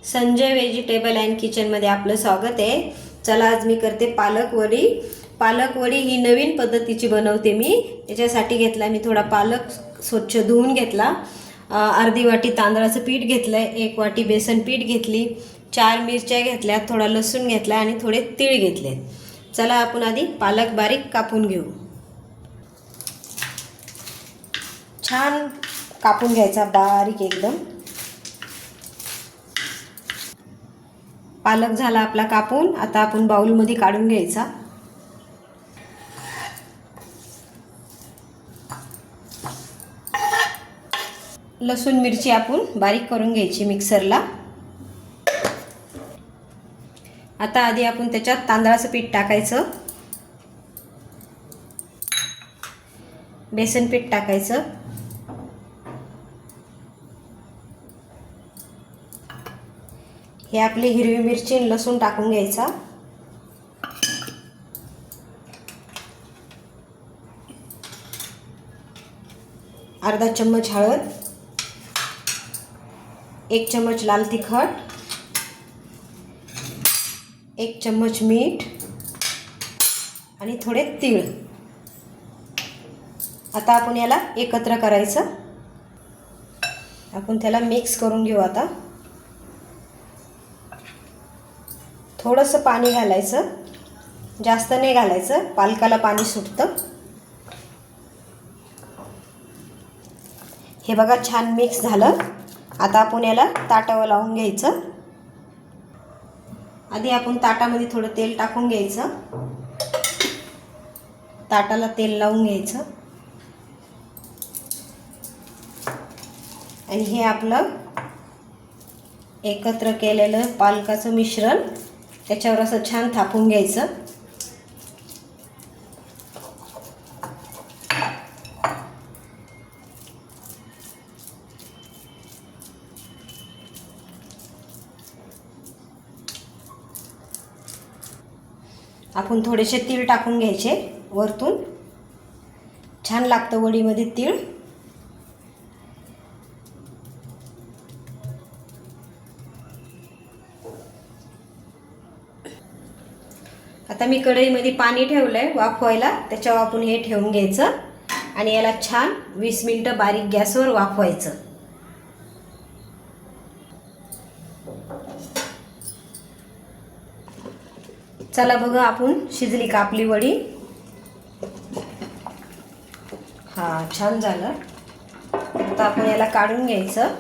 Sanjay vegetable and किचनमध्ये आपलं स्वागत आहे। चला आज मी करते पालक वडी। पालक वडी ही नवीन पद्धतीची बनवते मी। त्याच्यासाठी घेतला मी थोडा पालक स्वच्छ धुवून घेतला, अर्धी वाटी तांदळाचं पीठ घेतलंय, 1 वाटी बेसन पीठ घेतली, 4 मिरच्या घेतल्या, थोडा लसूण घेतला आणि थोडे तीळ घेतले। चला आपण आधी पालक बारीक कापून घेऊ। छान कापून घ्यायचा बारीक एकदम। पालक झाला आपला कापून। आता आपण बाउलमध्ये काढून घ्यायचा। लसूण मिरची आपण बारीक करून घ्यायची मिक्सरला। आता आधी आपण त्याच्यात तांदळाचं पीठ टाकायचं, बेसन पीठ टाकायचं, हे आपली हिरवी मिरची आणि लसूण टाकून घ्यायचा, अर्धा चम्मच हळद, 1 चम्मच लाल तिखट, 1 चम्मच मीठ आणि थोडे तीळ। आता आपण याला एकत्र करायचं। आपण त्याला मिक्स करून घेऊ। आता थोडंसं पाणी घालायचं, जास्त नाही घालायचं, पालकाला पाणी सुटतं। हे बघा छान मिक्स झालं। आता आपण याला ताटावर लावून घ्यायचं। आधी आपण ताटामध्ये थोडं तेल टाकून घ्यायचं, ताटाला तेल लावून घ्यायचं आणि हे आपलं एकत्र केलेलं पालकाचं मिश्रण त्याच्यावर असं छान थापून घ्यायचं। आपण थोडेसे तीळ टाकून घ्यायचे वरतून, छान लागतं वडीमध्ये तीळ। आता मी कढईमध्ये पाणी ठेवलंय वाफवायला, त्याच्यावर आपण हे ठेवून घ्यायचं आणि याला छान 20 मिनिटं बारीक गॅसवर वाफवायचं। चला बघा आपण शिजली का आपली वडी। हा छान झालं। आता आपण याला काढून घ्यायचं।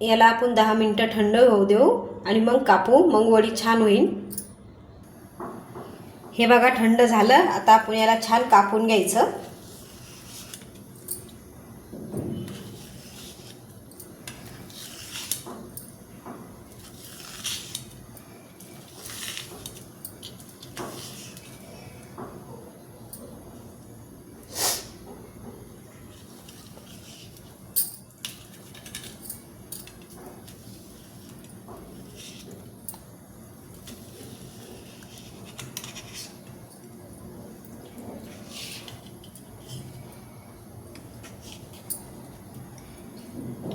याला आपण 10 मिनिटं थंड होऊ देऊ आणि मग कापू, मग वडी छान होईल। हे बघा थंड झालं। आता आपण याला छान कापून घ्यायचं।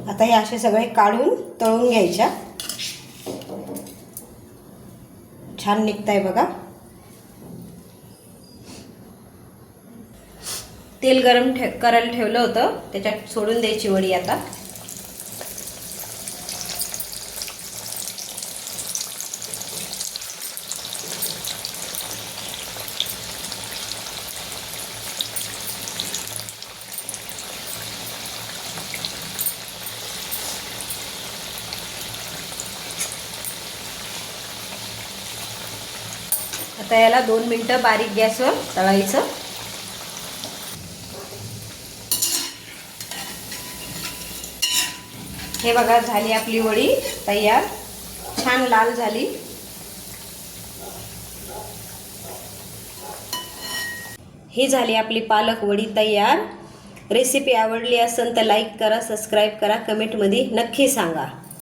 आता हे असे सगळे काढून तळून घ्यायच्या। हे असे सगळे काढून तळून घ्यायच्या। छान निघताय बघा। तेल गरम करायला ठेवलं होतं, त्याच्यात सोडून द्यायची वडी आता। आता याला 2 मिनिटं बारीक गॅसवर तळायचं। हे बघा झाली आपली वडी तयार, छान लाल झाली। ही झाली आपली पालक वडी तयार। रेसिपी आवडली असेल तर लाईक करा, सबस्क्राईब करा, कमेंटमध्ये नक्की सांगा।